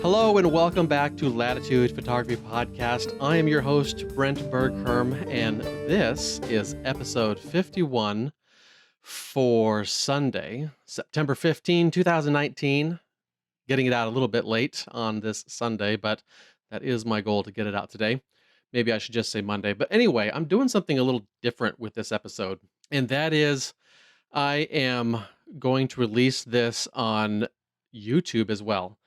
Hello and welcome back to Latitude Photography Podcast. I am your host, Brent Bergherm, and this is episode 51 for Sunday, September 15, 2019. Getting it out a little bit late on this Sunday, but that is my goal to get it out today. Maybe I should just say Monday. But anyway, I'm doing something a little different with this episode, and that is I am going to release this on YouTube as well.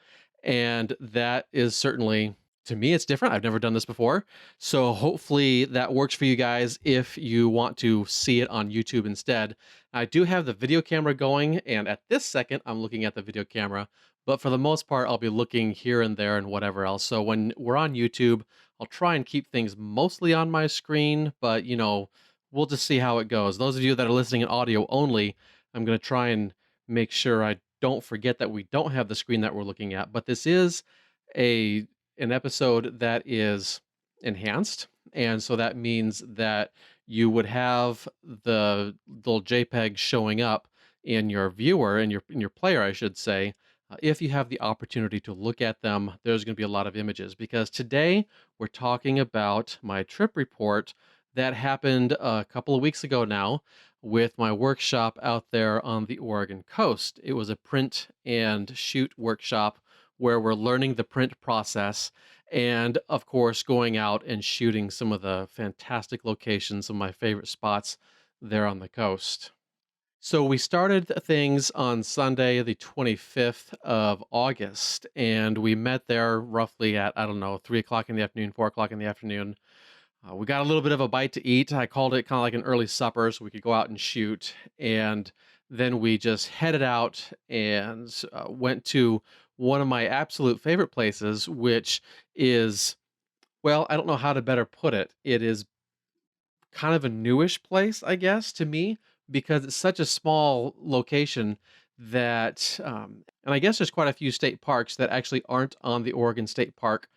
And that is certainly, to me, it's different. I've never done this before. So hopefully that works for you guys if you want to see it on YouTube instead. I do have the video camera going, and at this second, I'm looking at the video camera. But for the most part, I'll be looking here and there and whatever else. So when we're on YouTube, I'll try and keep things mostly on my screen, but we'll just see how it goes. Those of you that are listening in audio only, I'm going to try and make sure I don't forget that we don't have the screen that we're looking at. But this is an episode that is enhanced, and so that means that you would have the little JPEG showing up in your viewer, in your player, I should say. If you have the opportunity to look at them, there's going to be a lot of images, because today we're talking about my trip report that happened a couple of weeks ago now with my workshop out there on the Oregon coast. It was a print and shoot workshop where we're learning the print process and, of course, going out and shooting some of the fantastic locations, some of my favorite spots there on the coast. So we started things on Sunday, the 25th of August, and we met there roughly at, 3 o'clock in the afternoon, 4 o'clock in the afternoon. We got a little bit of a bite to eat. I called it kind of like an early supper so we could go out and shoot. And then we just headed out and went to one of my absolute favorite places, which is, well, I don't know how to better put it. It is kind of a newish place, I guess, to me, because it's such a small location that, and I guess there's quite a few state parks that actually aren't on the Oregon State Park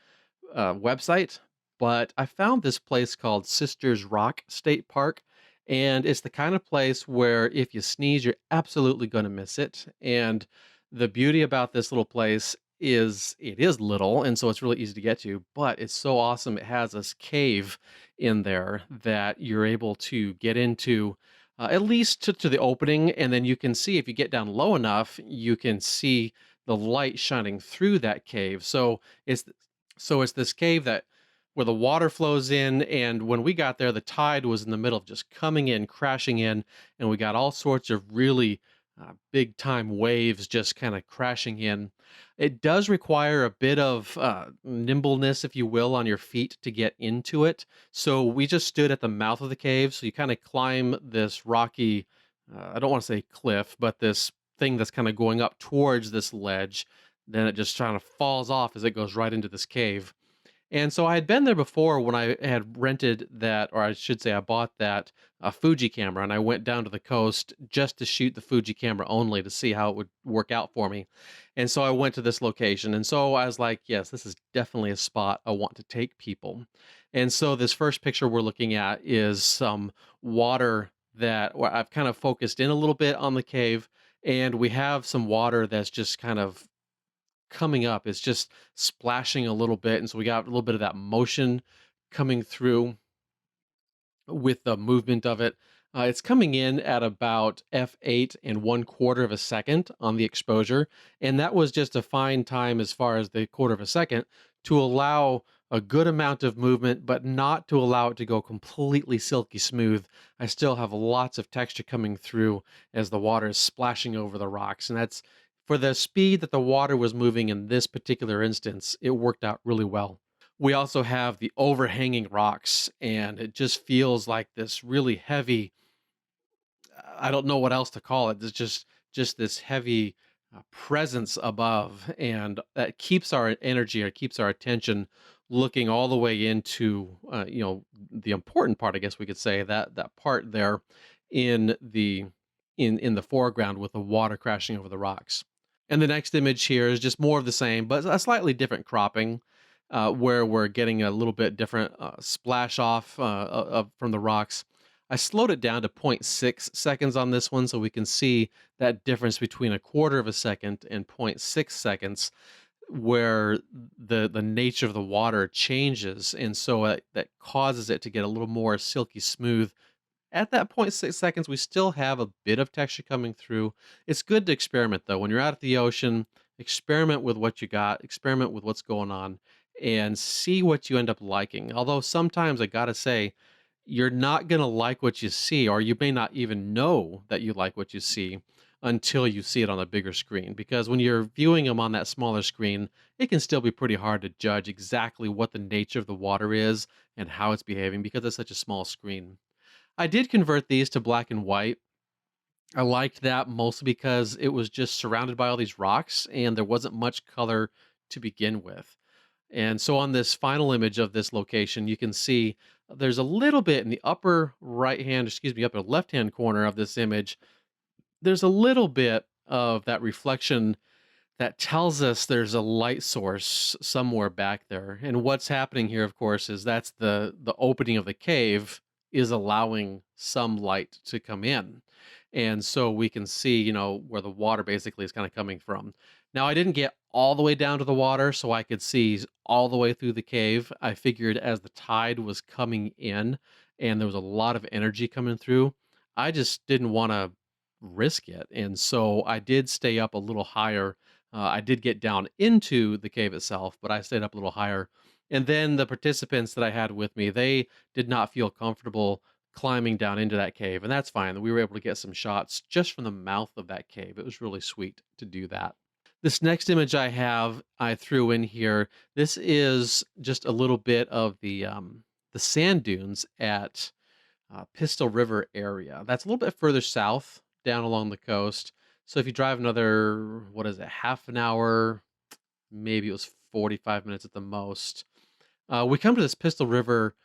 website, but I found this place called Sisters Rock State Park, and it's the kind of place where if you sneeze, you're absolutely going to miss it. And the beauty about this little place is it is little, and so it's really easy to get to, but it's so awesome. It has this cave in there that you're able to get into, at least to the opening, and then you can see, if you get down low enough, you can see the light shining through that cave. So it's this cave that where the water flows in, and when we got there, the tide was in the middle of just coming in, crashing in, and we got all sorts of really big time waves just kind of crashing in. It does require a bit of nimbleness, if you will, on your feet to get into it. So we just stood at the mouth of the cave. So you kind of climb this rocky, I don't want to say cliff, but this thing that's kind of going up towards this ledge. Then it just kind of falls off as it goes right into this cave. And so I had been there before when I had rented that, or I should say I bought that Fuji camera, and I went down to the coast just to shoot the Fuji camera only to see how it would work out for me. And so I went to this location. And so I was like, yes, this is definitely a spot I want to take people. And so this first picture we're looking at is some water that where I've kind of focused in a little bit on the cave. And we have some water that's just kind of coming up. It's just splashing a little bit. And so we got a little bit of that motion coming through with the movement of it. It's coming in at about f8 and 1/4 of a second on the exposure. And that was just a fine time as far as the 1/4 of a second to allow a good amount of movement, but not to allow it to go completely silky smooth. I still have lots of texture coming through as the water is splashing over the rocks. And that's for the speed that the water was moving in this particular instance, it worked out really well. We also have the overhanging rocks, and it just feels like this really heavy, I don't know what else to call it. It's just this heavy presence above, and that keeps our energy or keeps our attention looking all the way into the important part, I guess we could say, that part there in the foreground with the water crashing over the rocks. And the next image here is just more of the same, but a slightly different cropping, where we're getting a little bit different splash off from the rocks. I slowed it down to zero point 0.6 seconds on this one so we can see that difference between a quarter of a second and zero point 0.6 seconds where the nature of the water changes, and so that causes it to get a little more silky smooth. At that point 0.6 seconds, we still have a bit of texture coming through. It's good to experiment though. When you're out at the ocean, experiment with what you got, experiment with what's going on, and see what you end up liking. Although sometimes I gotta say, you're not gonna like what you see, or you may not even know that you like what you see until you see it on a bigger screen. Because when you're viewing them on that smaller screen, it can still be pretty hard to judge exactly what the nature of the water is and how it's behaving because it's such a small screen. I did convert these to black and white. I liked that mostly because it was just surrounded by all these rocks and there wasn't much color to begin with. And so on this final image of this location, you can see there's a little bit in the upper right hand, excuse me, upper left hand corner of this image. There's a little bit of that reflection that tells us there's a light source somewhere back there. And what's happening here, of course, is that's the opening of the cave is allowing some light to come in. And so we can see, where the water basically is kind of coming from. Now, I didn't get all the way down to the water so I could see all the way through the cave. I figured as the tide was coming in and there was a lot of energy coming through, I just didn't want to risk it. And so I did stay up a little higher. I did get down into the cave itself, but I stayed up a little higher. And then the participants that I had with me, they did not feel comfortable climbing down into that cave, and that's fine. We were able to get some shots just from the mouth of that cave. It was really sweet to do that. This next image I threw in here. This is just a little bit of the sand dunes at Pistol River area. That's a little bit further south down along the coast. So if you drive another, what is it, half an hour, maybe it was 45 minutes at the most, we come to this Pistol River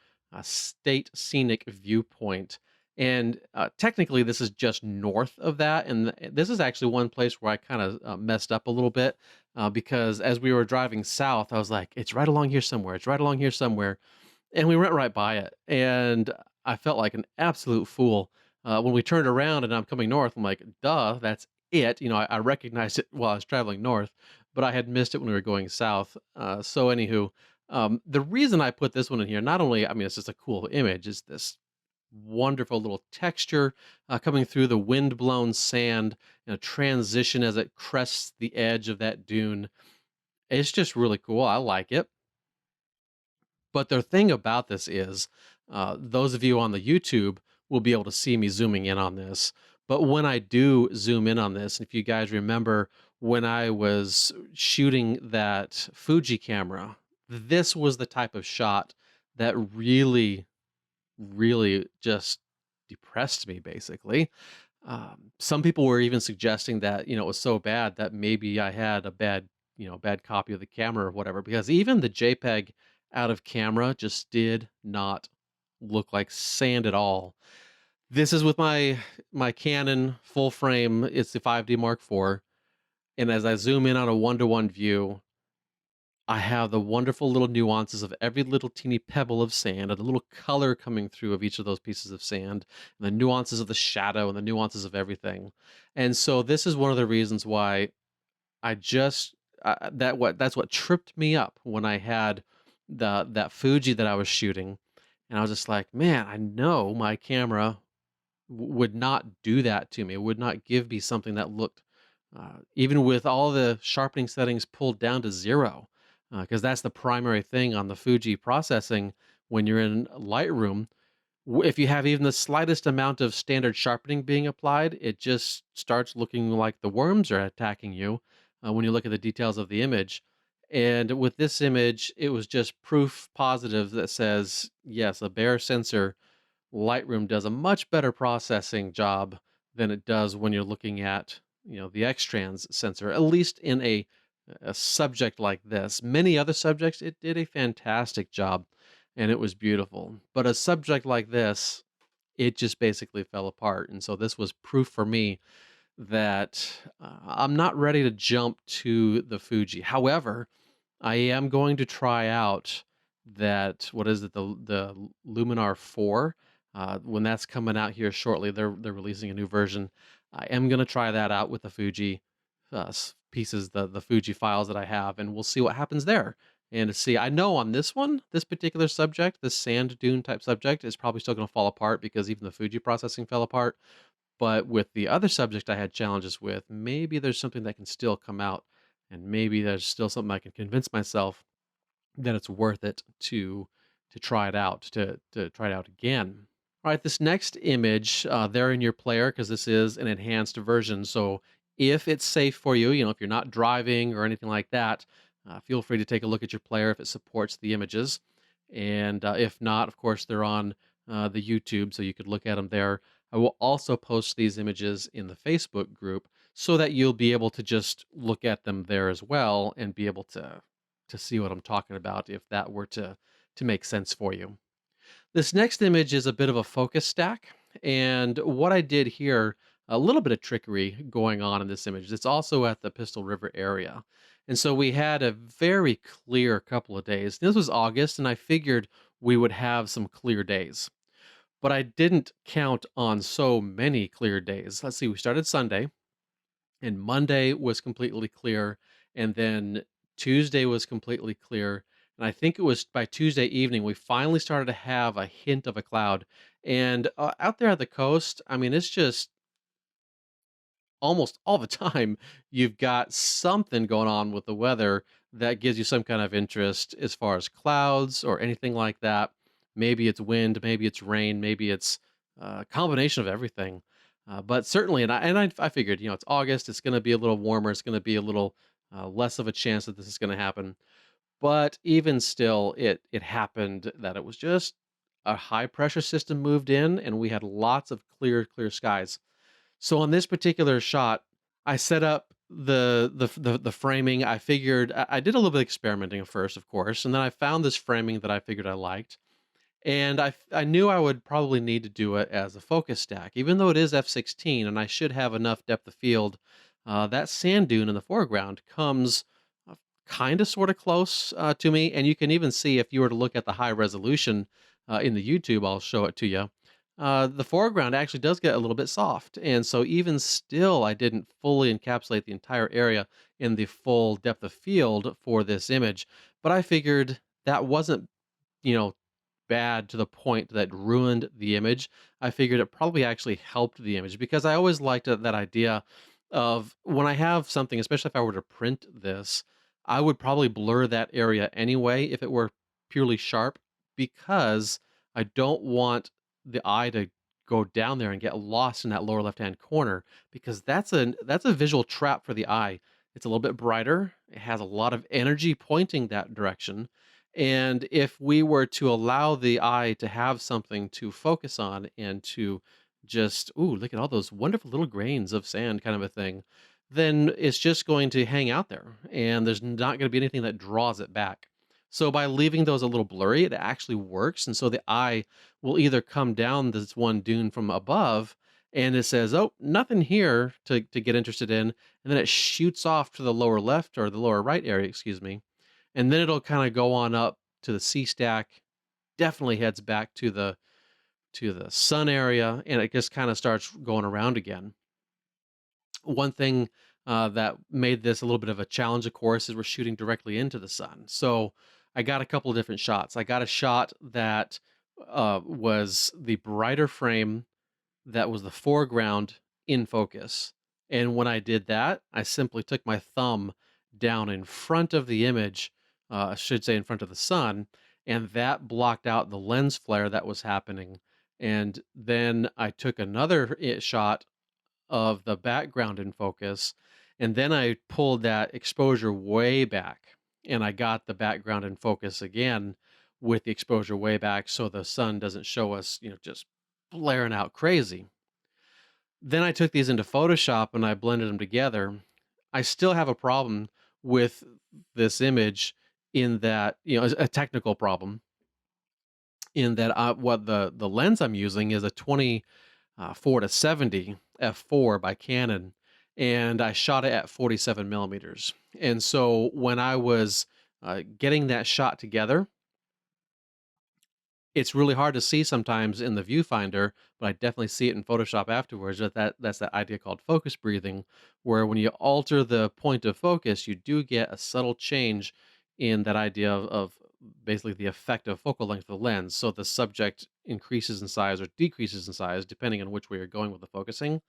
State Scenic Viewpoint. And technically, this is just north of that. And this is actually one place where I kind of messed up a little bit because as we were driving south, I was like, it's right along here somewhere. It's right along here somewhere. And we went right by it, and I felt like an absolute fool. When we turned around and I'm coming north, I'm like, "Duh, that's it." I recognized it while I was traveling north, but I had missed it when we were going south. So anywho, the reason I put this one in here, not only, I mean, it's just a cool image, is this wonderful little texture coming through the wind-blown sand and a transition as it crests the edge of that dune. It's just really cool. I like it. But the thing about this is, those of you on the YouTube will be able to see me zooming in on this. But when I do zoom in on this, if you guys remember when I was shooting that Fuji camera, this was the type of shot that really, really just depressed me, basically. Some people were even suggesting that, it was so bad that maybe I had a bad copy of the camera or whatever, because even the JPEG out of camera just did not look like sand at all. This is with my Canon full frame. It's the 5D Mark IV, and as I zoom in on a one-to-one view, I have the wonderful little nuances of every little teeny pebble of sand and the little color coming through of each of those pieces of sand, and the nuances of the shadow and the nuances of everything. And so this is one of the reasons why I just that's what tripped me up when I had that Fuji that I was shooting, and I was just like, man, I know my camera would not do that to me. It would not give me something that looked, even with all the sharpening settings pulled down to zero, because that's the primary thing on the Fuji processing when you're in Lightroom. If you have even the slightest amount of standard sharpening being applied, it just starts looking like the worms are attacking you when you look at the details of the image. And with this image, it was just proof positive that says, yes, a bare sensor Lightroom does a much better processing job than it does when you're looking at, the X-Trans sensor, at least in a subject like this. Many other subjects, it did a fantastic job and it was beautiful. But a subject like this, it just basically fell apart. And so this was proof for me that I'm not ready to jump to the Fuji. However, I am going to try out that, what is it, the Luminar 4. When that's coming out here shortly, they're releasing a new version. I am gonna try that out with the Fuji pieces, the Fuji files that I have, and we'll see what happens there. And to see, I know on this one, this particular subject, this sand dune type subject, is probably still gonna fall apart because even the Fuji processing fell apart. But with the other subject I had challenges with, maybe there's something that can still come out, and maybe there's still something I can convince myself that it's worth it to try it out, to try it out again. All right, this next image, there in your player, because this is an enhanced version. So if it's safe for you, if you're not driving or anything like that, feel free to take a look at your player if it supports the images. And if not, of course, they're on the YouTube, so you could look at them there. I will also post these images in the Facebook group so that you'll be able to just look at them there as well and be able to see what I'm talking about if that were to make sense for you. This next image is a bit of a focus stack, and what I did here, a little bit of trickery going on in this image. It's also at the Pistol River area. And so we had a very clear couple of days. This was August, and I figured we would have some clear days. But I didn't count on so many clear days. Let's see, we started Sunday, and Monday was completely clear, and then Tuesday was completely clear, and I think it was by Tuesday evening we finally started to have a hint of a cloud. And out there at the coast, I mean, it's just almost all the time you've got something going on with the weather that gives you some kind of interest as far as clouds or anything like that. Maybe it's wind, maybe it's rain, maybe it's a combination of everything. But certainly, and I figured, it's August, it's going to be a little warmer, it's going to be a little less of a chance that this is going to happen. But even still, it happened that it was just a high pressure system moved in, and we had lots of clear skies. So on this particular shot, I set up the framing. I figured I did a little bit of experimenting at first, of course, and then I found this framing that I figured I liked. And I knew I would probably need to do it as a focus stack, even though it is f16 and I should have enough depth of field. That sand dune in the foreground comes kind of sort of close to me, and you can even see if you were to look at the high resolution in the YouTube, I'll show it to you. The foreground actually does get a little bit soft, and so even still, I didn't fully encapsulate the entire area in the full depth of field for this image. But I figured that wasn't, you know, bad to the point that ruined the image. I figured it probably actually helped the image because I always liked that idea of when I have something, especially if I were to print this, I would probably blur that area anyway if it were purely sharp because I don't want the eye to go down there and get lost in that lower left-hand corner because that's a visual trap for the eye. It's a little bit brighter. It has a lot of energy pointing that direction, and if we were to allow the eye to have something to focus on and to just, ooh, look at all those wonderful little grains of sand kind of a thing, then it's just going to hang out there and there's not going to be anything that draws it back. So by leaving those a little blurry, it actually works. And so the eye will either come down this one dune from above and it says, oh, nothing here to get interested in. And then it shoots off to the lower left or the lower right area, excuse me, and then it'll kind of go on up to the C stack, definitely heads back to the sun area, and it just kind of starts going around again. One thing that made this a little bit of a challenge, of course, is we're shooting directly into the sun. So I got a couple of different shots. I got a shot that was the brighter frame that was the foreground in focus. And when I did that, I simply took my thumb down in front of the image, I should say in front of the sun, and that blocked out the lens flare that was happening. And then I took another shot of the background in focus, and then I pulled that exposure way back, and I got the background in focus again with the exposure way back so the sun doesn't show us, just blaring out crazy. Then I took these into Photoshop and I blended them together. I still have a problem with this image in that, a technical problem in that what the lens I'm using is a 24 to 70 f4 by Canon, and I shot it at 47 millimeters. And so when I was getting that shot together, It's really hard to see sometimes in the viewfinder, but I definitely see it in Photoshop afterwards. That's that idea called focus breathing, where when you alter the point of focus, you do get a subtle change in that idea of basically the effective focal length of the lens. So the subject increases in size or decreases in size depending on which way you're going with the focusing.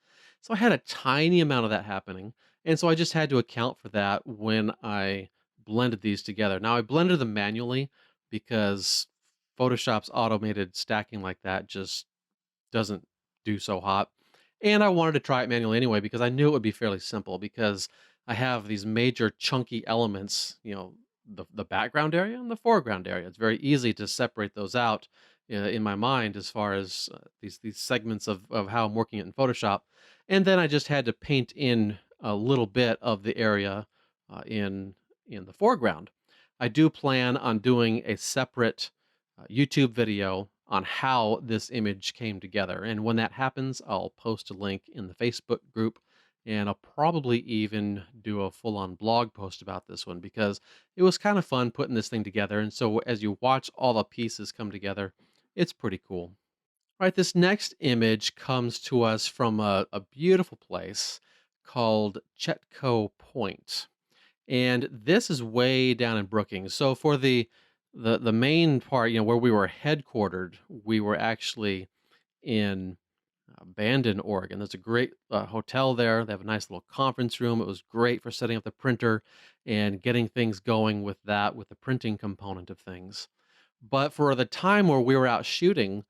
So I had a tiny amount of that happening, and so I just had to account for that when I blended these together. Now I blended them manually because Photoshop's automated stacking like that just doesn't do so hot. And I wanted to try it manually anyway because I knew it would be fairly simple because I have these major chunky elements, the background area and the foreground area. It's very easy to separate those out in my mind as far as these segments of how I'm working it in Photoshop. And then I just had to paint in a little bit of the area in the foreground. I do plan on doing a separate YouTube video on how this image came together. And when that happens, I'll post a link in the Facebook group, and I'll probably even do a full on blog post about this one because it was kind of fun putting this thing together. And so as you watch all the pieces come together, it's pretty cool. All right, this next image comes to us from a beautiful place called Chetco Point. And this is way down in Brookings. So for the main part, where we were headquartered, we were actually in Bandon, Oregon. There's a great hotel there. They have a nice little conference room. It was great for setting up the printer and getting things going with that, with the printing component of things. But for the time where we were out shooting,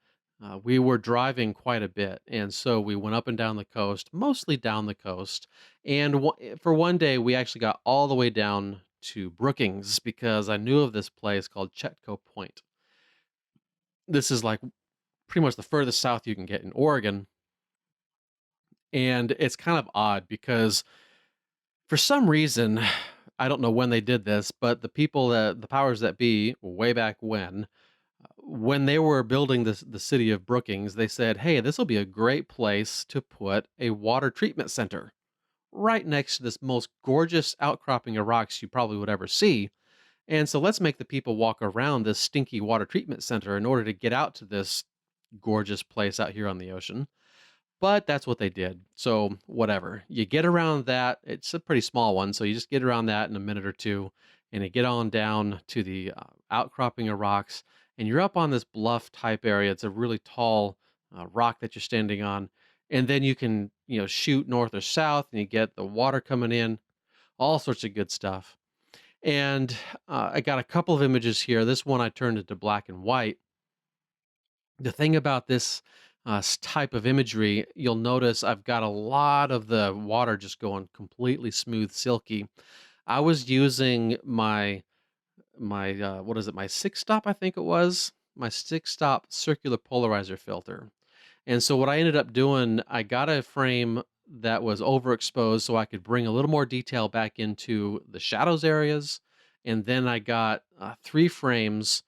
we were driving quite a bit, and so we went up and down the coast, mostly down the coast. And for one day, we actually got all the way down to Brookings because I knew of this place called Chetco Point. This is like pretty much the furthest south you can get in Oregon, and it's kind of odd because for some reason, I don't know when they did this, but the powers that be, way back when they were building the city of Brookings, they said, "Hey, this will be a great place to put a water treatment center right next to this most gorgeous outcropping of rocks you probably would ever see. And so let's make the people walk around this stinky water treatment center in order to get out to this gorgeous place out here on the ocean." But that's what they did. So whatever. You get around that. It's a pretty small one, so you just get around that in a minute or two, and you get on down to the outcropping of rocks, and you're up on this bluff type area. It's a really tall rock that you're standing on, and then you can shoot north or south, and you get the water coming in, all sorts of good stuff. And I got a couple of images here. This one I turned into black and white. The thing about this type of imagery, you'll notice I've got a lot of the water just going completely smooth, silky. I was using my what is it? My six stop, I think it was my six stop circular polarizer filter. And so what I ended up doing, I got a frame that was overexposed so I could bring a little more detail back into the shadows areas. And then I got three frames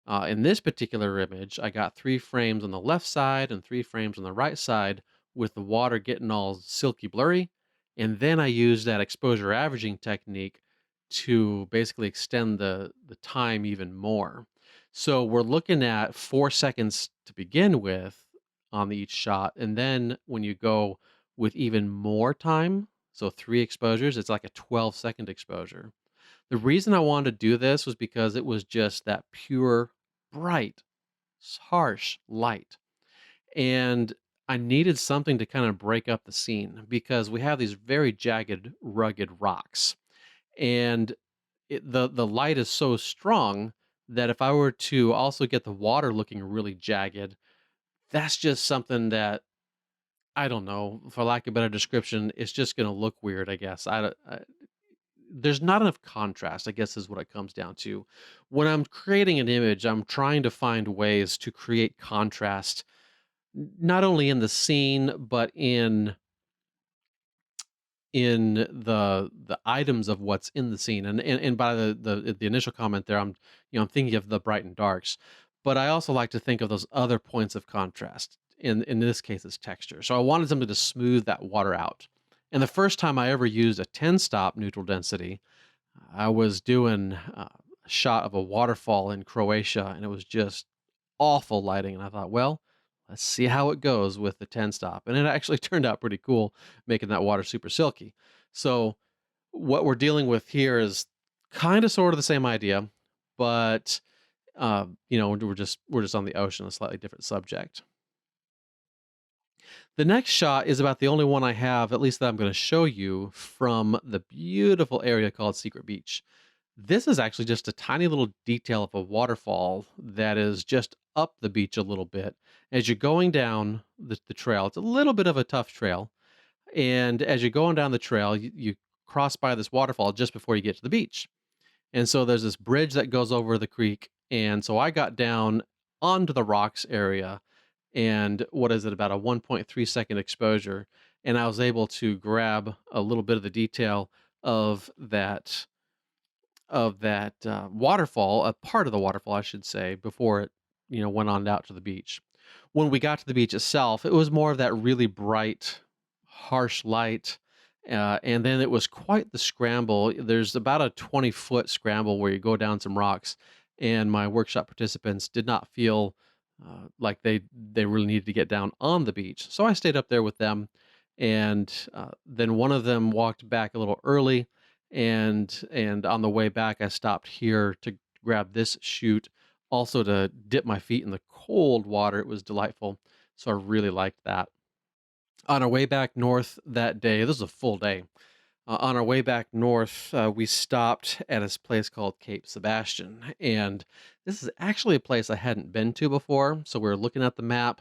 in this particular image. I got three frames on the left side and three frames on the right side with the water getting all silky blurry. And then I used that exposure averaging technique to basically extend the time even more. So we're looking at 4 seconds to begin with on each shot. And then when you go with even more time, so three exposures, it's like a 12-second exposure. The reason I wanted to do this was because it was just that pure, bright, harsh light. And I needed something to kind of break up the scene because we have these very jagged, rugged rocks. And the light is so strong that if I were to also get the water looking really jagged, that's just something that I don't know, for lack of a better description, it's just going to look weird, I guess. There's not enough contrast, I guess is what it comes down to. When I'm creating an image, I'm trying to find ways to create contrast, not only in the scene, but in the items of what's in the scene. And by the initial comment there, I'm thinking of the bright and darks, but I also like to think of those other points of contrast. In this case, it's texture. So I wanted something to smooth that water out. And the first time I ever used a 10-stop neutral density, I was doing a shot of a waterfall in Croatia, and it was just awful lighting, and I thought, well, let's see how it goes with the 10 stop. And it actually turned out pretty cool, making that water super silky. So what we're dealing with here is kind of sort of the same idea, but we're just on the ocean, a slightly different subject. The next shot is about the only one I have, at least that I'm going to show you, from the beautiful area called Secret Beach. This is actually just a tiny little detail of a waterfall that is just up the beach a little bit. As you're going down the trail, it's a little bit of a tough trail. And as you're going down the trail, you cross by this waterfall just before you get to the beach. And so there's this bridge that goes over the creek. And so I got down onto the rocks area, and what is it, about a 1.3-second exposure. And I was able to grab a little bit of the detail of that waterfall, a part of the waterfall, I should say, before it, went on out to the beach. When we got to the beach itself, it was more of that really bright, harsh light. And then it was quite the scramble. There's about a 20-foot scramble where you go down some rocks, and my workshop participants did not feel like they really needed to get down on the beach. So I stayed up there with them, and then one of them walked back a little early, and on the way back, I stopped here to grab this chute, also to dip my feet in the cold water. It was delightful, so I really liked that. On our way back north that day, this was a full day. On our way back north, we stopped at this place called Cape Sebastian, and this is actually a place I hadn't been to before. So we were looking at the map,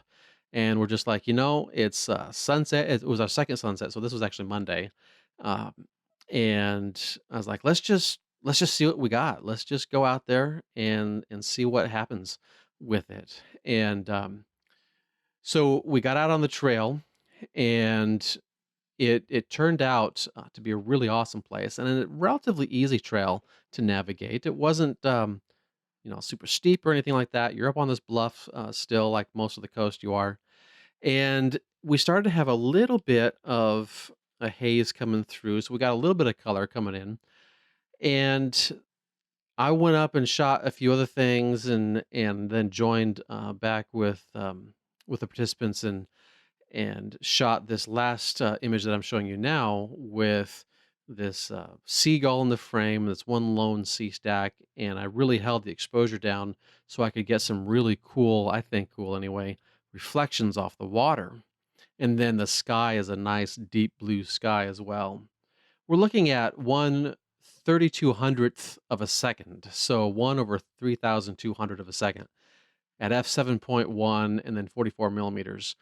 and we're just like, it's sunset. It was our second sunset, so this was actually Monday, um, and I was like, let's just see what we got. Let's just go out there and see what happens with it. And so we got out on the trail, and it turned out to be a really awesome place and a relatively easy trail to navigate. It wasn't super steep or anything like that. You're up on this bluff still, like most of the coast you are. And we started to have a little bit of a haze coming through, so we got a little bit of color coming in. And I went up and shot a few other things, and then joined back with the participants, and shot this last image that I'm showing you now with this seagull in the frame, this one lone sea stack, and I really held the exposure down so I could get some really cool, I think cool anyway, reflections off the water. And then the sky is a nice deep blue sky as well. We're looking at 1/3200th of a second, so 1/3200 of a second at f7.1, and then 44 millimeters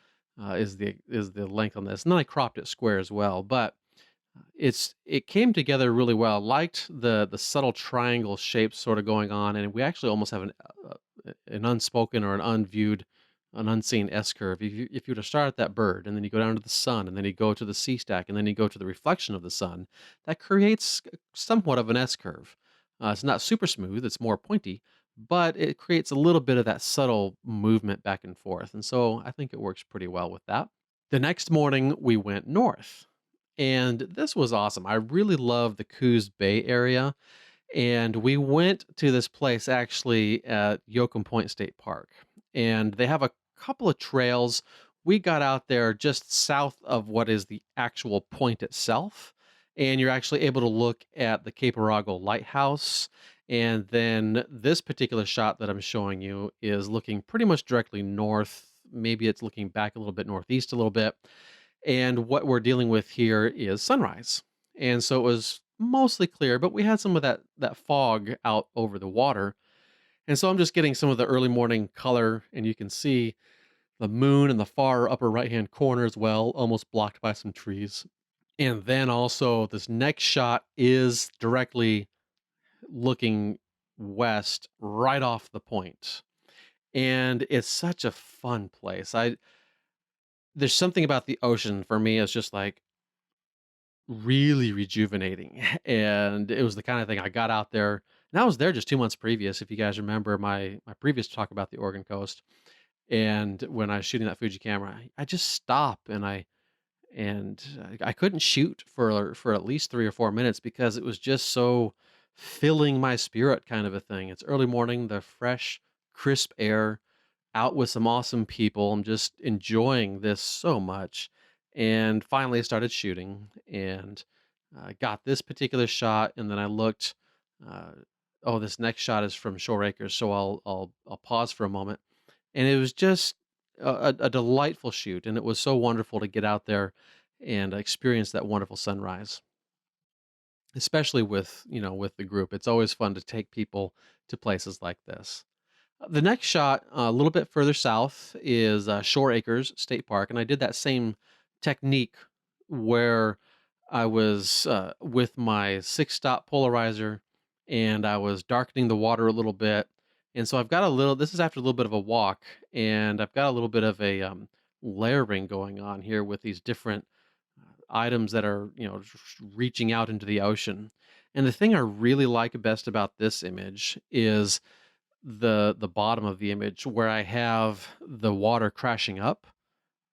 is the length on this. And then I cropped it square as well, but it came together really well. I liked the subtle triangle shapes sort of going on, and we actually almost have an unspoken or an unviewed, an unseen S curve. If you were to start at that bird, and then you go down to the sun, and then you go to the sea stack, and then you go to the reflection of the sun, that creates somewhat of an S curve. It's not super smooth; it's more pointy, but it creates a little bit of that subtle movement back and forth. And so I think it works pretty well with that. The next morning, we went north, and this was awesome. I really love the Coos Bay area, and we went to this place actually at Yoakum Point State Park, and they have a couple of trails. We got out there just south of what is the actual point itself, and you're actually able to look at the Cape Arago Lighthouse. And then this particular shot that I'm showing you is looking pretty much directly north. Maybe it's looking back a little bit northeast a little bit. And what we're dealing with here is sunrise. And so it was mostly clear, but we had some of that fog out over the water. And so I'm just getting some of the early morning color, and you can see the moon in the far upper right-hand corner as well, almost blocked by some trees. And then also this next shot is directly looking west right off the point. And it's such a fun place. There's something about the ocean for me, it's just like really rejuvenating. And it was the kind of thing I got out there. And I was there just 2 months previous. If you guys remember my previous talk about the Oregon coast, and when I was shooting that Fuji camera, I just stop, and I couldn't shoot for at least 3 or 4 minutes because it was just so filling my spirit, kind of a thing. It's early morning, the fresh, crisp air, out with some awesome people. I'm just enjoying this so much. And finally, I started shooting and got this particular shot. And then I looked. Uh, oh, this next shot is from Shore Acres, so I'll pause for a moment. And it was just a delightful shoot, and it was so wonderful to get out there and experience that wonderful sunrise, especially with with the group. It's always fun to take people to places like this. The next shot, a little bit further south, is Shore Acres State Park, and I did that same technique where I was with my six-stop polarizer, and I was darkening the water a little bit. And so I've got a little. This is after a little bit of a walk, and I've got a little bit of a layering going on here with these different items that are reaching out into the ocean. And the thing I really like best about this image is the bottom of the image where I have the water crashing up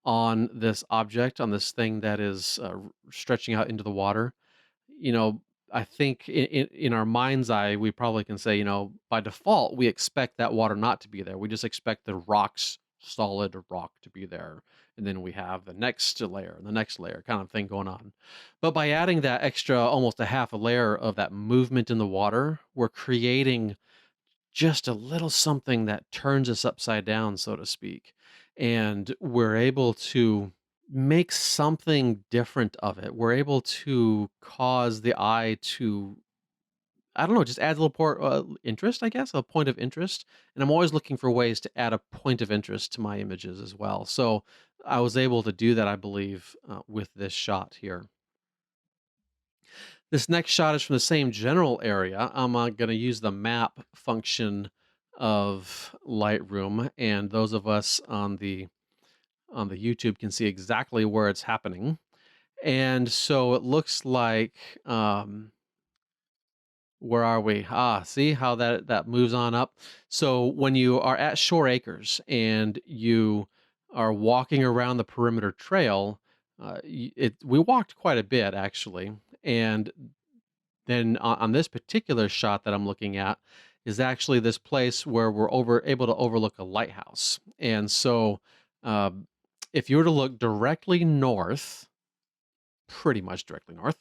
on this object, on this thing that is stretching out into the water. You know, I think in our mind's eye, we probably can say, by default, we expect that water not to be there. We just expect the rocks, solid rock, to be there. And then we have the next layer and the next layer kind of thing going on. But by adding that extra, almost a half a layer of that movement in the water, we're creating just a little something that turns us upside down, so to speak. And we're able to make something different of it. We're able to cause the eye to, I don't know, just add a little interest, I guess, a point of interest. And I'm always looking for ways to add a point of interest to my images as well. So I was able to do that, I believe, with this shot here. This next shot is from the same general area. I'm going to use the map function of Lightroom, and those of us on the YouTube can see exactly where it's happening. And so it looks like, where are we? Ah, see how that moves on up. So when you are at Shore Acres and you are walking around the perimeter trail, we walked quite a bit actually, and then on this particular shot that I'm looking at is actually this place where we're able to overlook a lighthouse. And so, um, if you were to look directly north, pretty much directly north,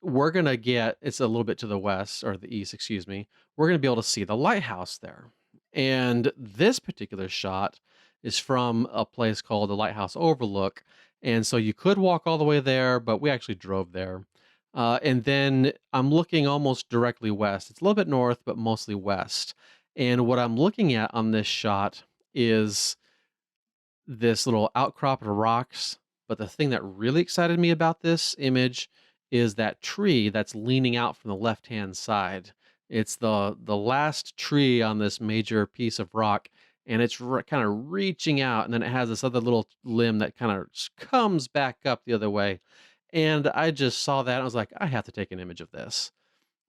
we're gonna get it's a little bit to the west or the east, excuse me. We're gonna be able to see the lighthouse there. And this particular shot is from a place called the Lighthouse Overlook. And so you could walk all the way there, but we actually drove there. And then I'm looking almost directly west. It's a little bit north, but mostly west. And what I'm looking at on this shot is this little outcrop of rocks. But the thing that really excited me about this image is that tree that's leaning out from the left-hand side. It's the last tree on this major piece of rock, and it's kind of reaching out, and then it has this other little limb that kind of comes back up the other way. And I just saw that, and I was like, I have to take an image of this.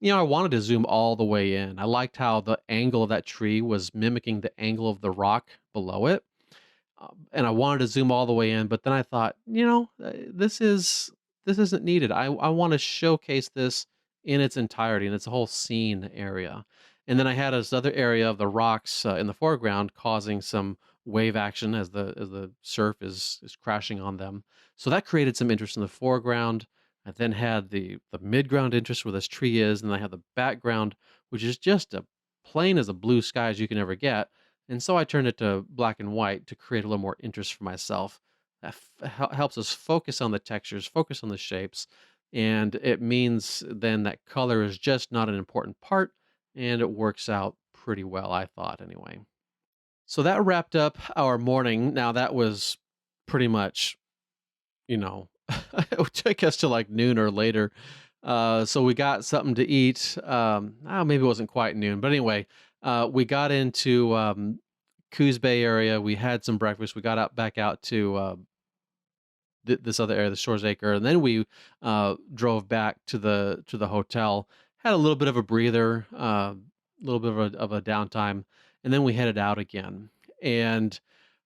I wanted to zoom all the way in. I liked how the angle of that tree was mimicking the angle of the rock below it, and I wanted to zoom all the way in, but then I thought, this isn't needed. I want to showcase this in its entirety, and it's a whole scene area. And then I had this other area of the rocks in the foreground, causing some wave action as the surf is crashing on them. So that created some interest in the foreground. I then had the midground interest where this tree is, and then I had the background, which is just a plain as a blue sky as you can ever get, and so I turned it to black and white to create a little more interest for myself. That helps us focus on the textures, focus on the shapes, and it means then that color is just not an important part, and it works out pretty well, I thought anyway. So that wrapped up our morning. Now that was pretty much, it would take us to like noon or later. So we got something to eat. Maybe it wasn't quite noon, but anyway, we got into Coos Bay area. We had some breakfast. We got out back out to this other area, the Shores Acre, and then we drove back to the hotel. Had a little bit of a breather, a little bit of a downtime, and then we headed out again. And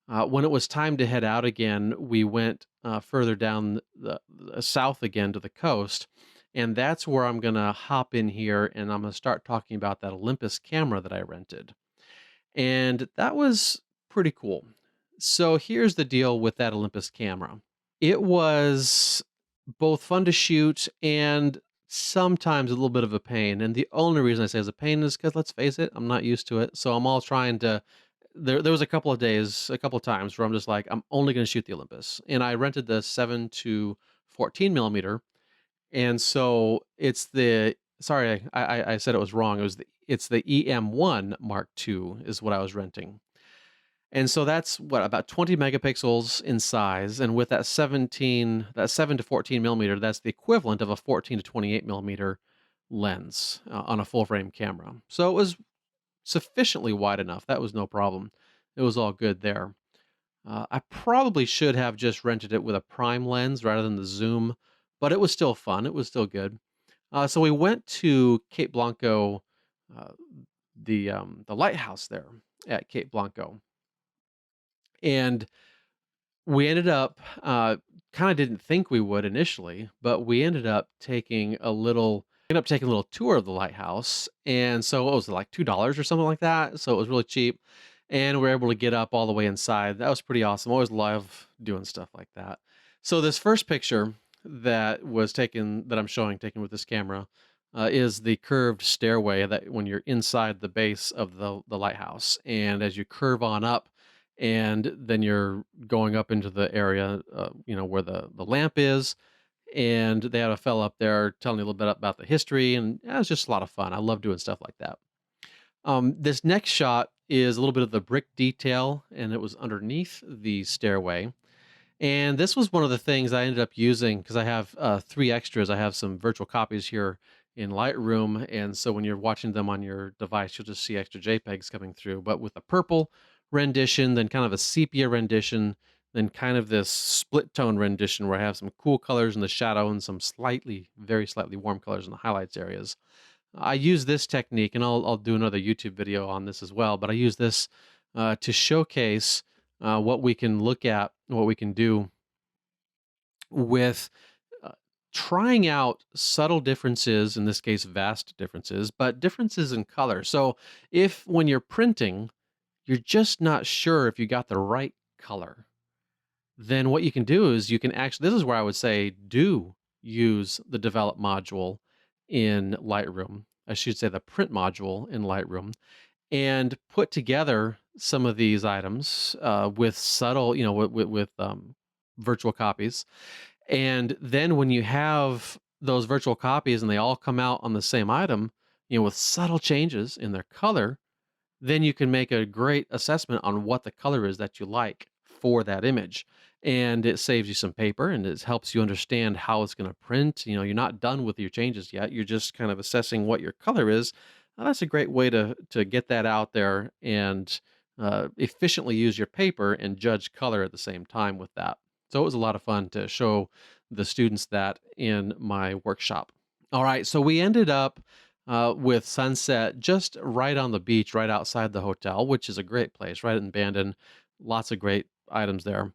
when it was time to head out again, we went further down the south again to the coast. And that's where I'm going to hop in here and I'm going to start talking about that Olympus camera that I rented. And that was pretty cool. So here's the deal with that Olympus camera. It was both fun to shoot and sometimes a little bit of a pain. And the only reason I say it's a pain is because, let's face it, I'm not used to it. So I'm all trying to. There was a couple of days, a couple of times where I'm just like, I'm only going to shoot the Olympus, and I rented the 7 to 14 millimeter, and so it's the sorry, I said it was wrong. It's the EM1 Mark II is what I was renting. And so that's what, about 20 megapixels in size, and with that 7 to 14 millimeter, that's the equivalent of a 14 to 28 millimeter lens on a full frame camera. So it was sufficiently wide enough. That was no problem. It was all good there. I probably should have just rented it with a prime lens rather than the zoom, but it was still fun. It was still good. So we went to Cape Blanco, uh, the lighthouse there at Cape Blanco, and we ended up kind of didn't think we would initially, but we ended up taking a little tour of the lighthouse. And so what was it, like $2 or something like that? So it was really cheap. And we were able to get up all the way inside. That was pretty awesome. I always love doing stuff like that. So this first picture that I'm showing taken with this camera is the curved stairway that when you're inside the base of the lighthouse. And as you curve on up, and then you're going up into the area, where the lamp is, and they had a fella up there telling me a little bit about the history, and it was just a lot of fun. I love doing stuff like that. This next shot is a little bit of the brick detail, and it was underneath the stairway. And this was one of the things I ended up using because I have three extras. I have some virtual copies here in Lightroom, and so when you're watching them on your device, you'll just see extra JPEGs coming through. But with a purple rendition, then kind of a sepia rendition, then kind of this split tone rendition where I have some cool colors in the shadow and some very slightly warm colors in the highlights areas. I use this technique, and I'll do another YouTube video on this as well. But I use this to showcase what we can look at, what we can do with uh, trying out subtle differences, in this case, vast differences, but differences in color. So if when you're printing, you're just not sure if you got the right color, then what you can do is you can actually, this is where I would say, do use the develop module in Lightroom. I should say the print module in Lightroom, and put together some of these items with subtle, with virtual copies. And then when you have those virtual copies and they all come out on the same item, with subtle changes in their color, then you can make a great assessment on what the color is that you like for that image. And it saves you some paper, and it helps you understand how it's going to print. You're not done with your changes yet. You're just kind of assessing what your color is. That's a great way to get that out there and efficiently use your paper and judge color at the same time with that. So it was a lot of fun to show the students that in my workshop. All right, so we ended up with sunset just right on the beach, right outside the hotel, which is a great place, right in Bandon. Lots of great items there.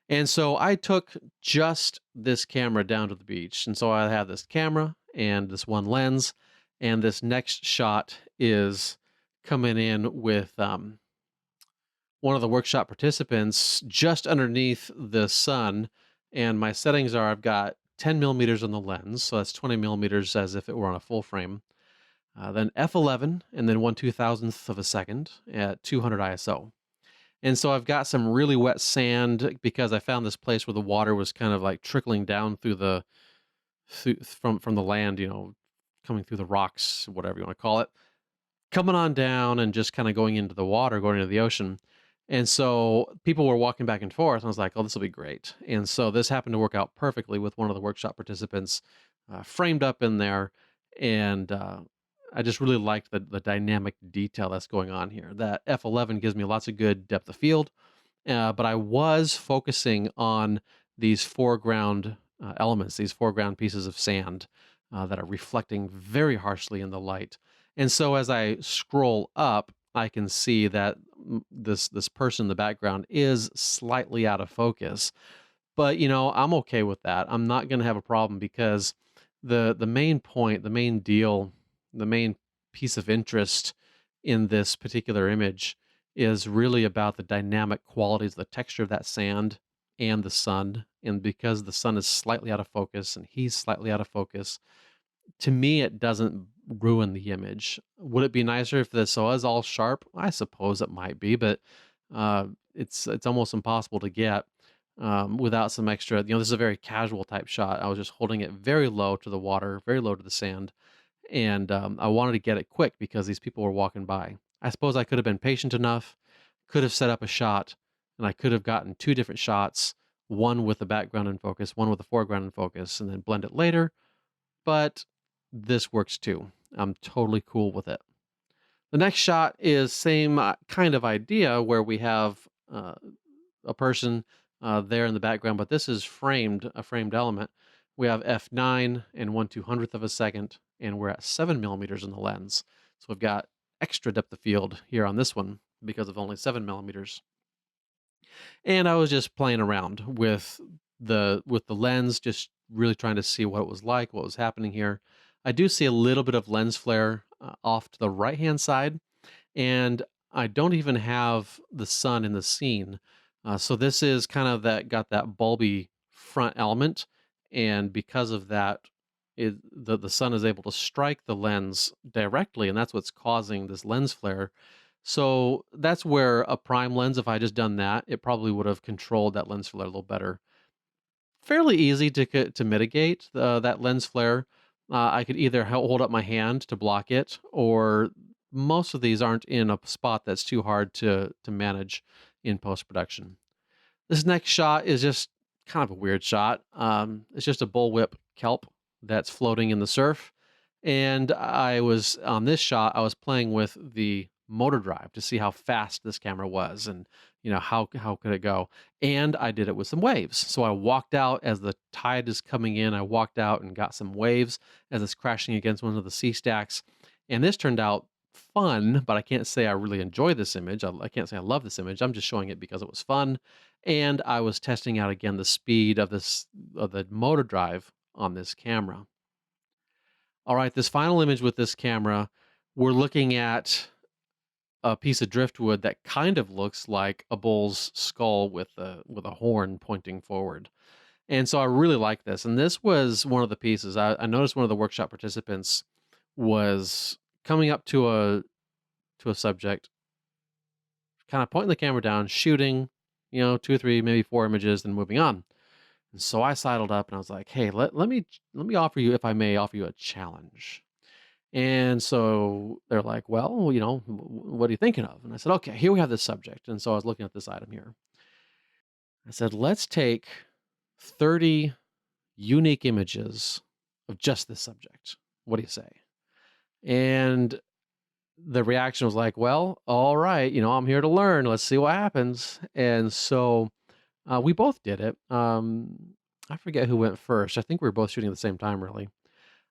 And so I took just this camera down to the beach. And so I have this camera and this one lens. And this next shot is coming in with one of the workshop participants just underneath the sun. And my settings are, I've got 10 millimeters on the lens. So that's 20 millimeters as if it were on a full frame. Then F11, and then 1/2000th of a second at 200 ISO. And so I've got some really wet sand because I found this place where the water was kind of like trickling down from the land, coming through the rocks, whatever you want to call it, coming on down and just kind of going into the water, going into the ocean. And so people were walking back and forth, and I was like, oh, this will be great. And so this happened to work out perfectly with one of the workshop participants framed up in there. And I just really liked the dynamic detail that's going on here. That F11 gives me lots of good depth of field, but I was focusing on these foreground elements, these foreground pieces of sand that are reflecting very harshly in the light. And so as I scroll up, I can see that this person in the background is slightly out of focus. But I'm okay with that. I'm not going to have a problem because the main point, the main deal, the main piece of interest in this particular image is really about the dynamic qualities, the texture of that sand and the sun. And because the sun is slightly out of focus and he's slightly out of focus, to me, it doesn't ruin the image. Would it be nicer if this was all sharp? I suppose it might be, but uh, it's almost impossible to get without some extra. This is a very casual type shot. I was just holding it very low to the water, very low to the sand, and I wanted to get it quick because these people were walking by. I suppose I could have been patient enough, could have set up a shot, and I could have gotten two different shots, one with the background in focus, one with the foreground in focus, and then blend it later. But this works too. I'm totally cool with it. The next shot is same kind of idea where we have uh, a person there in the background, but this is a framed element. We have f9 and 1/200th of a second, and we're at 7 millimeters in the lens. So we've got extra depth of field here on this one because of only 7 millimeters. And I was just playing around with the lens, just really trying to see what it was like, what was happening here. I do see a little bit of lens flare off to the right hand side, and I don't even have the sun in the scene. So this is kind of that got that bulby front element, and because of that, the sun is able to strike the lens directly, and that's what's causing this lens flare. So that's where a prime lens, if I just done that, it probably would have controlled that lens flare a little better. Fairly easy to mitigate that lens flare. I could either hold up my hand to block it, or most of these aren't in a spot that's too hard to manage in post production. This next shot is just kind of a weird shot. It's just a bullwhip kelp that's floating in the surf. And I was on this shot, I was playing with the motor drive to see how fast this camera was and how could it go. And I did it with some waves. So I walked out as the tide is coming in. I walked out and got some waves as it's crashing against one of the sea stacks. And this turned out fun, but I can't say I really enjoy this image. I can't say I love this image. I'm just showing it because it was fun. And I was testing out again the speed of the motor drive on this camera. All right, this final image with this camera, we're looking at a piece of driftwood that kind of looks like a bull's skull with a horn pointing forward. And so I really like this. And this was one of the pieces. I noticed one of the workshop participants was coming up to a subject, kind of pointing the camera down, shooting, two or three, maybe four images, then moving on. And so I sidled up and I was like, "Hey, let me offer you, if I may, offer you a challenge." And so they're like, "Well, what are you thinking of?" And I said, "Okay, here we have this subject." And so I was looking at this item here. I said, "Let's take 30 unique images of just this subject. What do you say?" And the reaction was like, "Well, all right, I'm here to learn. Let's see what happens." And so we both did it. I forget who went first. I think we were both shooting at the same time, really.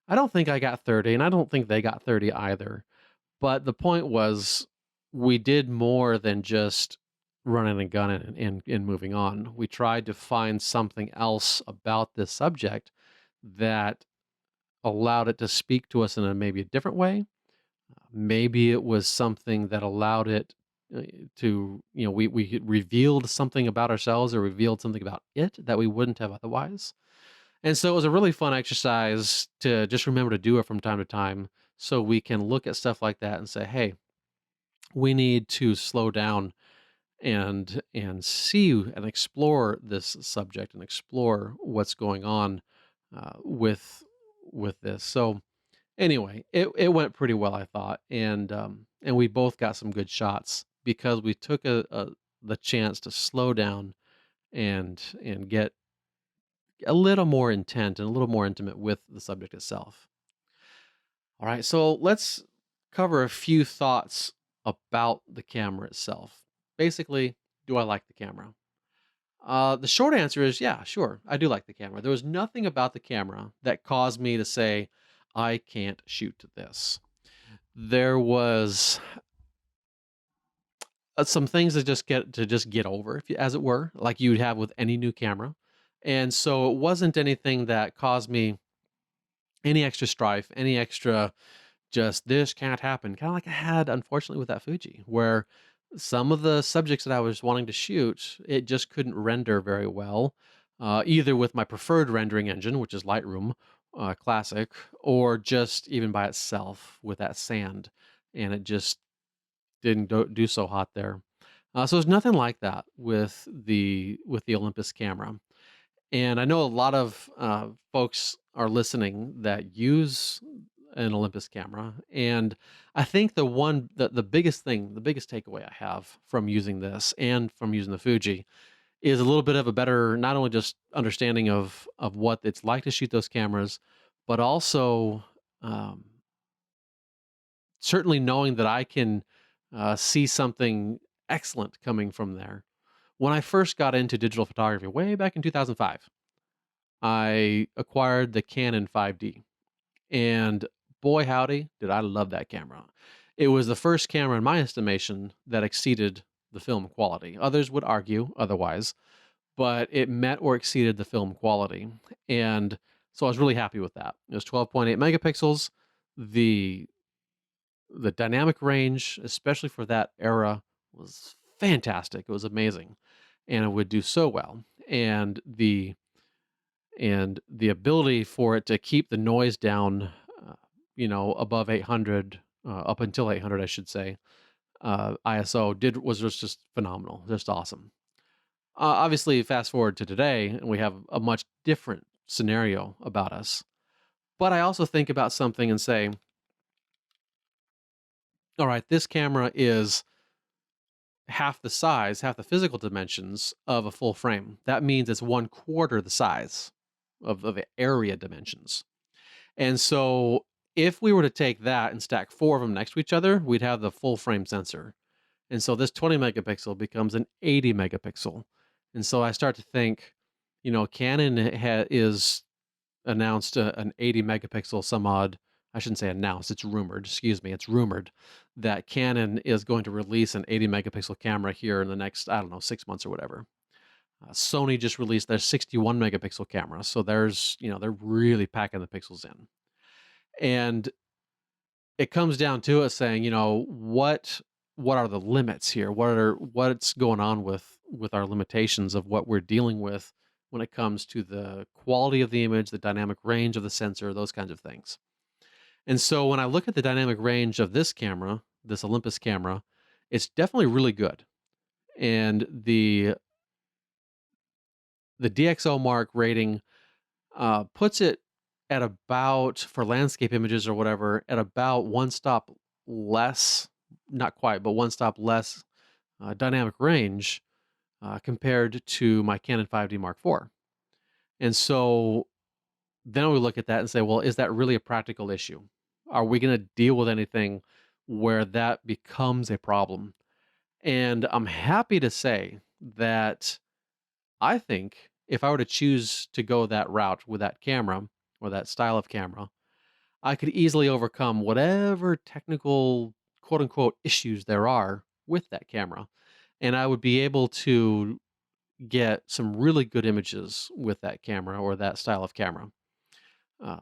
I don't think I got 30, and I don't think they got 30 either. But the point was, we did more than just running and gunning and moving on. We tried to find something else about this subject that allowed it to speak to us in maybe a different way. Maybe it was something that allowed it to, we revealed something about ourselves or revealed something about it that we wouldn't have otherwise. And so it was a really fun exercise to just remember to do it from time to time so we can look at stuff like that and say, hey, we need to slow down and see and explore this subject and explore what's going on with this. So anyway, it went pretty well, I thought, and we both got some good shots because we took the chance to slow down and get a little more intent and a little more intimate with the subject itself. All right, so let's cover a few thoughts about the camera itself. Basically, do I like the camera? The short answer is yeah, sure, I do like the camera. There was nothing about the camera that caused me to say, I can't shoot this. There was some things that just get over, if you, as it were, like you'd have with any new camera. And so it wasn't anything that caused me any extra strife, any extra just this can't happen. Kind of like I had, unfortunately, with that Fuji, where some of the subjects that I was wanting to shoot, it just couldn't render very well, either with my preferred rendering engine, which is Lightroom Classic, or just even by itself with that sand, and it just didn't do so hot there. So there's nothing like that with the Olympus camera, and I know a lot of folks are listening that use an Olympus camera, and I think the biggest thing, the biggest takeaway I have from using this and from using the Fuji is a little bit of a better, not only just understanding of what it's like to shoot those cameras, but also um, certainly knowing that I can see something excellent coming from there. When I first got into digital photography way back in 2005, I acquired the Canon 5D. And boy, howdy, did I love that camera. It was the first camera, in my estimation, that exceeded the film quality. Others would argue otherwise, but it met or exceeded the film quality. And so I was really happy with that. It was 12.8 megapixels. The the dynamic range, especially for that era, was fantastic. It was amazing. And it would do so well. And the ability for it to keep the noise down, uh, above 800, up until 800, I should say, ISO was just phenomenal, just awesome. Obviously, fast forward to today, and we have a much different scenario about us. But I also think about something and say, all right, this camera is half the size, half the physical dimensions of a full frame. That means it's one quarter the size of the area dimensions. And so if we were to take that and stack four of them next to each other, we'd have the full frame sensor. And so this 20 megapixel becomes an 80 megapixel. And so I start to think, Canon is announced an 80 megapixel some odd. I shouldn't say announced, it's rumored, excuse me, it's rumored that Canon is going to release an 80 megapixel camera here in the next, I don't know, 6 months or whatever. Sony just released their 61 megapixel camera. So they're really packing the pixels in. And it comes down to us saying, what are the limits here? What's going on with our limitations of what we're dealing with when it comes to the quality of the image, the dynamic range of the sensor, those kinds of things. And so when I look at the dynamic range of this camera, this Olympus camera, it's definitely really good. And the DxO Mark rating puts it at about, for landscape images or whatever, at about one stop less, not quite, but one stop less dynamic range compared to my Canon 5D Mark IV. And so then we look at that and say, well, is that really a practical issue? Are we going to deal with anything where that becomes a problem? And I'm happy to say that I think if I were to choose to go that route with that camera or that style of camera, I could easily overcome whatever technical quote unquote issues there are with that camera. And I would be able to get some really good images with that camera or that style of camera. Uh,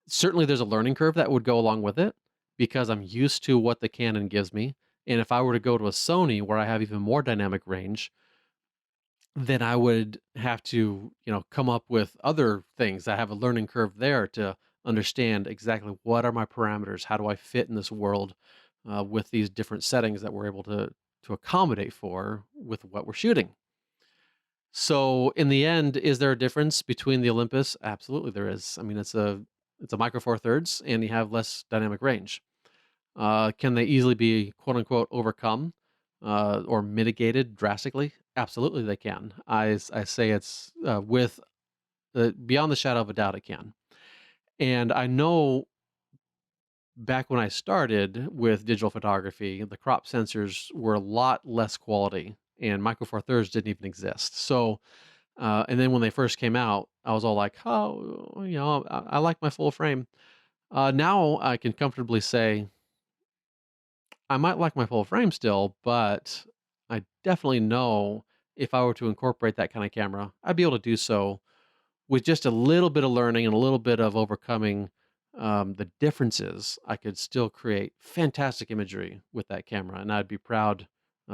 Certainly, there's a learning curve that would go along with it because I'm used to what the Canon gives me. And if I were to go to a Sony where I have even more dynamic range, then I would have to, come up with other things. I have a learning curve there to understand exactly what are my parameters, how do I fit in this world with these different settings that we're able to accommodate for with what we're shooting. So in the end, is there a difference between the Olympus? Absolutely, there is. I mean, it's a micro four thirds, and you have less dynamic range. Can they easily be quote unquote overcome or mitigated drastically? Absolutely, they can. I say it's with beyond the shadow of a doubt, it can. And I know back when I started with digital photography, the crop sensors were a lot less quality, and micro four thirds didn't even exist. So, and then when they first came out, I was all like, "Oh, I like my full frame." Now I can comfortably say I might like my full frame still, but I definitely know if I were to incorporate that kind of camera, I'd be able to do so with just a little bit of learning and a little bit of overcoming the differences. I could still create fantastic imagery with that camera, and I'd be proud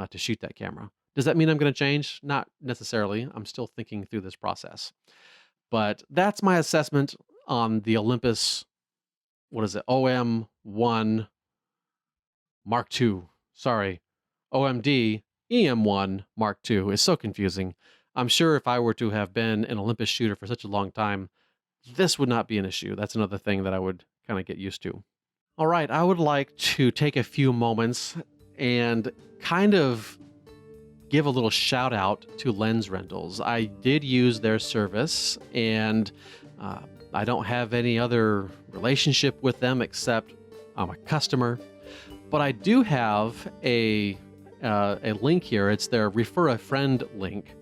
to shoot that camera. Does that mean I'm going to change? Not necessarily. I'm still thinking through this process. But that's my assessment on the Olympus, what is it? OM1 Mark II. Sorry. OMD EM1 Mark II is so confusing. I'm sure if I were to have been an Olympus shooter for such a long time, this would not be an issue. That's another thing that I would kind of get used to. All right, I would like to take a few moments and kind of give a little shout out to Lens Rentals. I did use their service, and uh, I don't have any other relationship with them except I'm a customer. But I do have a link here. It's their refer a friend link,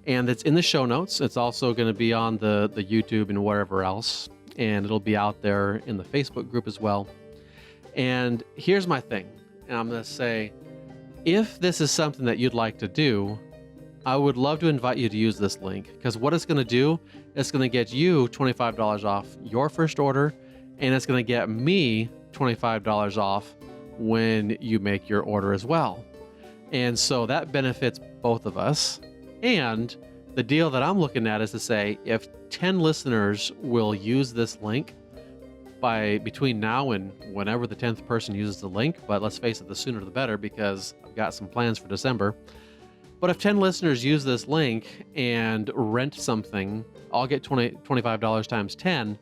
and it's in the show notes. It's also going to be on the YouTube and wherever else, and it'll be out there in the Facebook group as well. And here's my thing, and I'm going to say, if this is something that you'd like to do, I would love to invite you to use this link, because what it's going to do, it's going to get you $25 off your first order, and it's going to get me $25 off when you make your order as well. And so that benefits both of us. And the deal that I'm looking at is to say, if 10 listeners will use this link by between now and whenever the 10th person uses the link, but let's face it, the sooner the better, because I've got some plans for December. But if 10 listeners use this link and rent something, I'll get $25 times 10.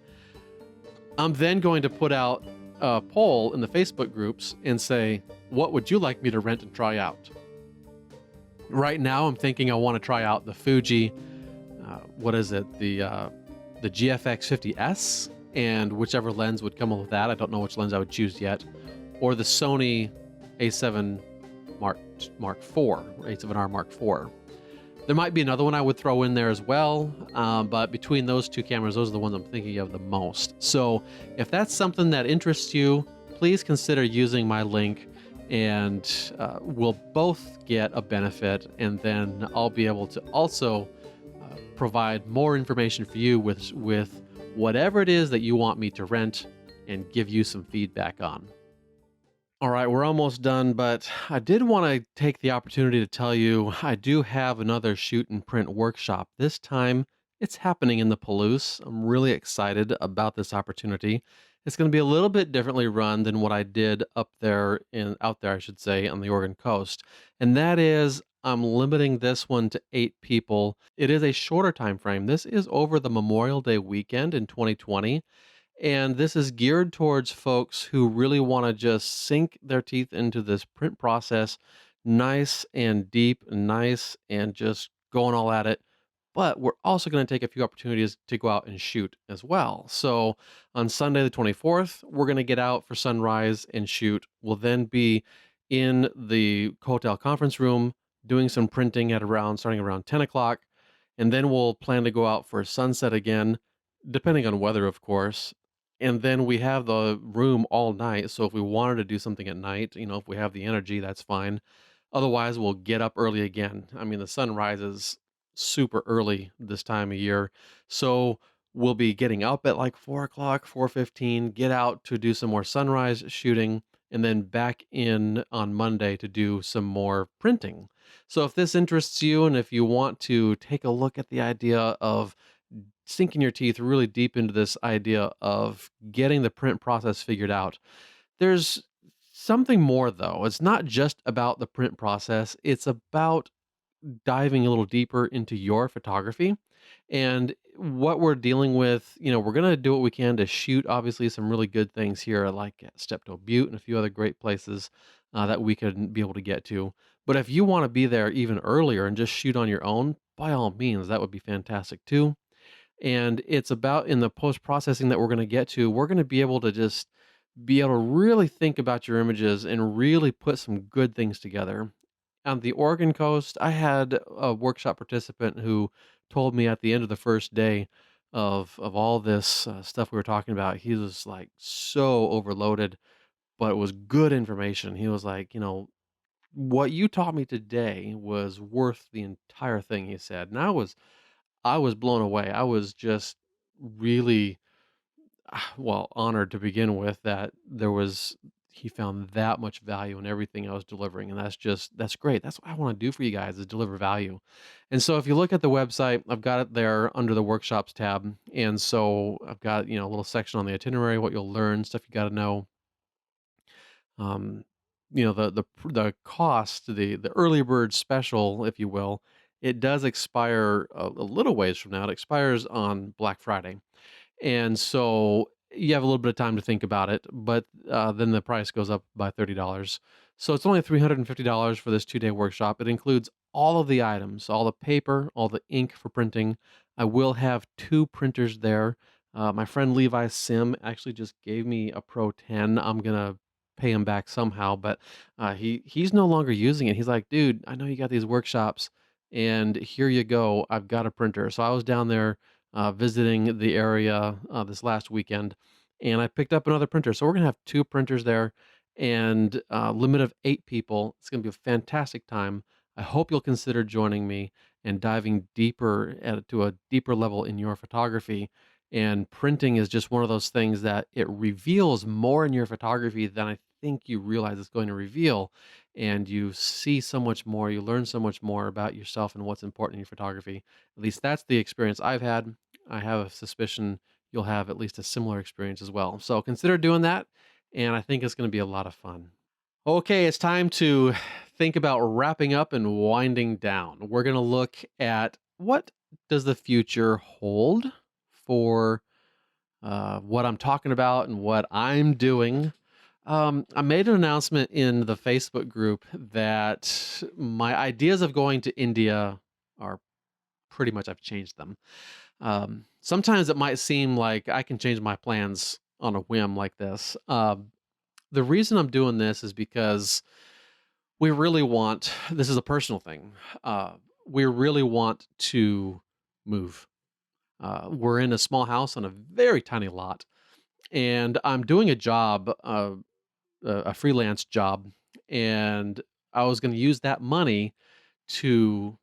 I'm then going to put out a poll in the Facebook groups and say, what would you like me to rent and try out? Right now, I'm thinking I want to try out the Fuji, what is it? The GFX 50S, and whichever lens would come up with that. I don't know which lens I would choose yet. Or the Sony A7 Mark IV, A7R Mark IV. There might be another one I would throw in there as well, but between those two cameras, those are the ones I'm thinking of the most. So if that's something that interests you, please consider using my link, and we'll both get a benefit, and then I'll be able to also provide more information for you with whatever it is that you want me to rent and give you some feedback on. All right, we're almost done, but I did want to take the opportunity to tell you I do have another shoot and print workshop. This time it's happening in the Palouse. I'm really excited about this opportunity. It's going to be a little bit differently run than what I did out there, I should say, on the Oregon coast. And that is, I'm limiting this one to 8 people. It is a shorter time frame. This is over the Memorial Day weekend in 2020. And this is geared towards folks who really want to just sink their teeth into this print process, nice and deep, nice and just going all at it. But we're also going to take a few opportunities to go out and shoot as well. So on Sunday, the 24th, we're going to get out for sunrise and shoot. We'll then be in the hotel conference room doing some printing starting around 10 o'clock. And then we'll plan to go out for sunset again, depending on weather, of course. And then we have the room all night. So if we wanted to do something at night, if we have the energy, that's fine. Otherwise, we'll get up early again. I mean, the sun rises super early this time of year. So we'll be getting up at like 4 o'clock, 4:15, get out to do some more sunrise shooting, and then back in on Monday to do some more printing. So if this interests you, and if you want to take a look at the idea of sinking your teeth really deep into this idea of getting the print process figured out, there's something more though. It's not just about the print process, it's about diving a little deeper into your photography and what we're dealing with. We're going to do what we can to shoot, obviously, some really good things here, like at Steptoe Butte and a few other great places that we could be able to get to. But if you want to be there even earlier and just shoot on your own, by all means, that would be fantastic too. And it's about in the post-processing that we're going to get to, we're going to be able to just be able to really think about your images and really put some good things together. On the Oregon coast, I had a workshop participant who told me at the end of the first day of all this stuff we were talking about, he was like so overloaded, but it was good information. He was like, what you taught me today was worth the entire thing, he said. And I was blown away. I was just really, well, honored to begin with that there was he found that much value in everything I was delivering, and that's great. That's what I want to do for you guys is deliver value. And so if you look at the website, I've got it there under the workshops tab, and so I've got a little section on the itinerary, what you'll learn, stuff you got to know. Um, the cost, the early bird special, if you will, it does expire a little ways from now. It expires on Black Friday. And so you have a little bit of time to think about it, but then the price goes up by $30. So it's only $350 for this 2-day workshop. It includes all of the items, all the paper, all the ink for printing. I will have 2 printers there. My friend Levi Sim actually just gave me a Pro 10. I'm gonna pay him back somehow, but he's no longer using it. He's like, dude, I know you got these workshops, and here you go. I've got a printer. So I was down there visiting the area this last weekend, and I picked up another printer. So we're gonna have 2 printers there, and limit of 8 people. It's gonna be a fantastic time. I hope you'll consider joining me and diving deeper to a deeper level in your photography. And printing is just one of those things that it reveals more in your photography than I think you realize it's going to reveal. And you see so much more, you learn so much more about yourself and what's important in your photography. At least that's the experience I've had. I have a suspicion you'll have at least a similar experience as well. So consider doing that, and I think it's going to be a lot of fun. Okay, it's time to think about wrapping up and winding down. We're going to look at what does the future hold for what I'm talking about and what I'm doing. I made an announcement in the Facebook group that my ideas of going to India are pretty much, I've changed them. Sometimes it might seem like I can change my plans on a whim like this. The reason I'm doing this is because we really want, this is a personal thing. We really want to move. We're in a small house on a very tiny lot, and I'm doing a job, a freelance job, and I was going to use that money to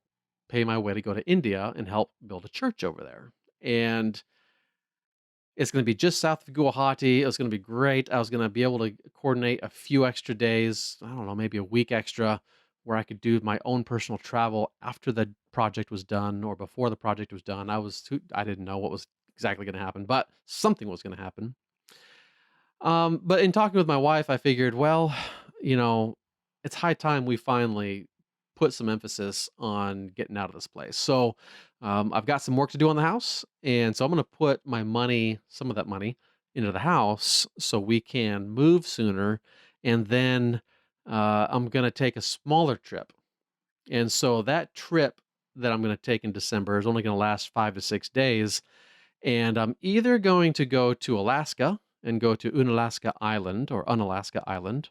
pay my way to go to India and help build a church over there. And it's going to be just south of Guwahati. It was going to be great. I was going to be able to coordinate a few extra days, I don't know, maybe a week extra, where I could do my own personal travel after the project was done or before the project was done. I didn't know what was exactly going to happen, but something was going to happen. But in talking with my wife, I figured, well, you know, it's high time we finally put some emphasis on getting out of this place. So I've got some work to do on the house, and so I'm going to put my money, some of that money, into the house so we can move sooner. And then I'm going to take a smaller trip. And so that trip that I'm going to take in December is only going to last 5 to 6 days. And I'm either going to go to Alaska and go to Unalaska Island or Unalaska Island,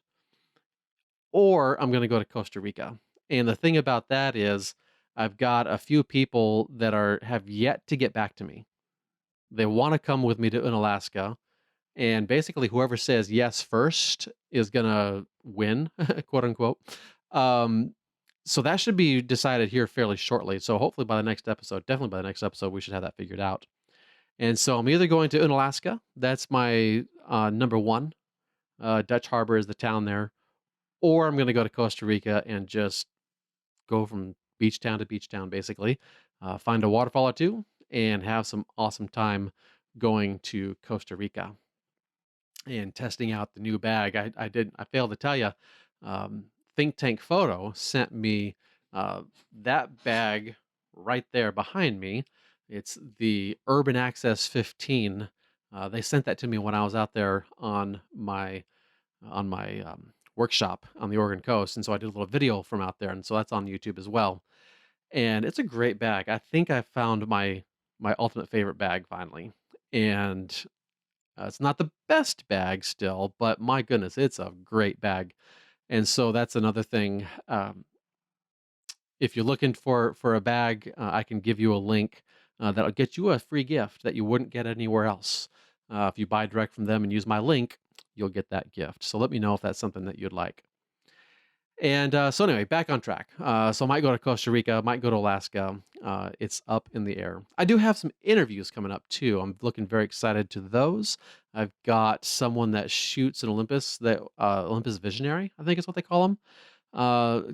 or I'm going to go to Costa Rica. And the thing about that is, I've got a few people that have yet to get back to me. They want to come with me to Unalaska, and basically, whoever says yes first is going to win, quote unquote. Um, so that should be decided here fairly shortly. So hopefully by the next episode, definitely by the next episode, we should have that figured out. And so I'm either going to Unalaska, that's my number one. Dutch Harbor is the town there, or I'm going to go to Costa Rica and just go from beach town to beach town, basically. Find a waterfall or two and have some awesome time going to Costa Rica and testing out the new bag. I failed to tell you, um, Think Tank Photo sent me that bag right there behind me. It's the Urban Access 15. They sent that to me when I was out there on my workshop on the Oregon coast, and so I did a little video from out there, and so that's on YouTube as well. And it's a great bag. I think I found my ultimate favorite bag finally, and it's not the best bag still, but my goodness, it's a great bag. And so that's another thing. If you're looking for a bag, I can give you a link that'll get you a free gift that you wouldn't get anywhere else. If you buy direct from them and use my link, you'll get that gift. So let me know if that's something that you'd like. And so anyway, back on track. So I might go to Costa Rica, might go to Alaska. It's up in the air. I do have some interviews coming up too. I'm looking very excited to those. I've got someone that shoots an Olympus, that Olympus Visionary, I think is what they call them.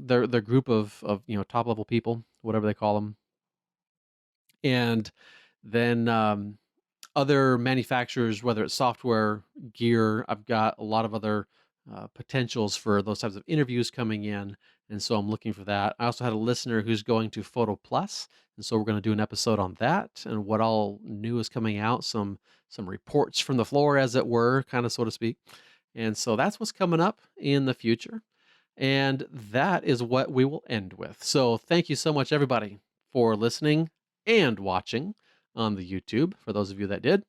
They're group of top level people, whatever they call them, and then other manufacturers, whether it's software, gear. I've got a lot of other potentials for those types of interviews coming in. And so I'm looking for that. I also had a listener who's going to Photo Plus, and so we're going to do an episode on that and what all new is coming out, some reports from the floor, as it were, kind of so to speak. And so that's what's coming up in the future. And that is what we will end with. So thank you so much, everybody, for listening and watching on the YouTube, for those of you that did.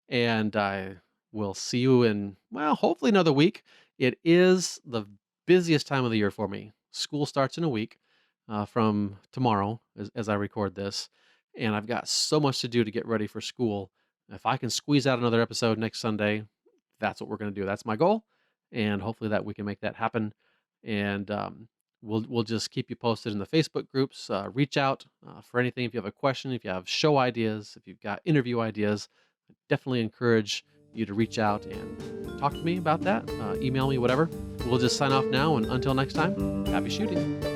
And I will see you in, well, hopefully another week. It is the busiest time of the year for me. School starts in a week from tomorrow as I record this. And I've got so much to do to get ready for school. If I can squeeze out another episode next Sunday, that's what we're going to do. That's my goal. And hopefully that we can make that happen. And we'll just keep you posted in the Facebook groups. Reach out for anything. If you have a question, if you have show ideas, if you've got interview ideas, I definitely encourage you to reach out and talk to me about that. Email me, whatever. We'll just sign off now. And until next time, happy shooting.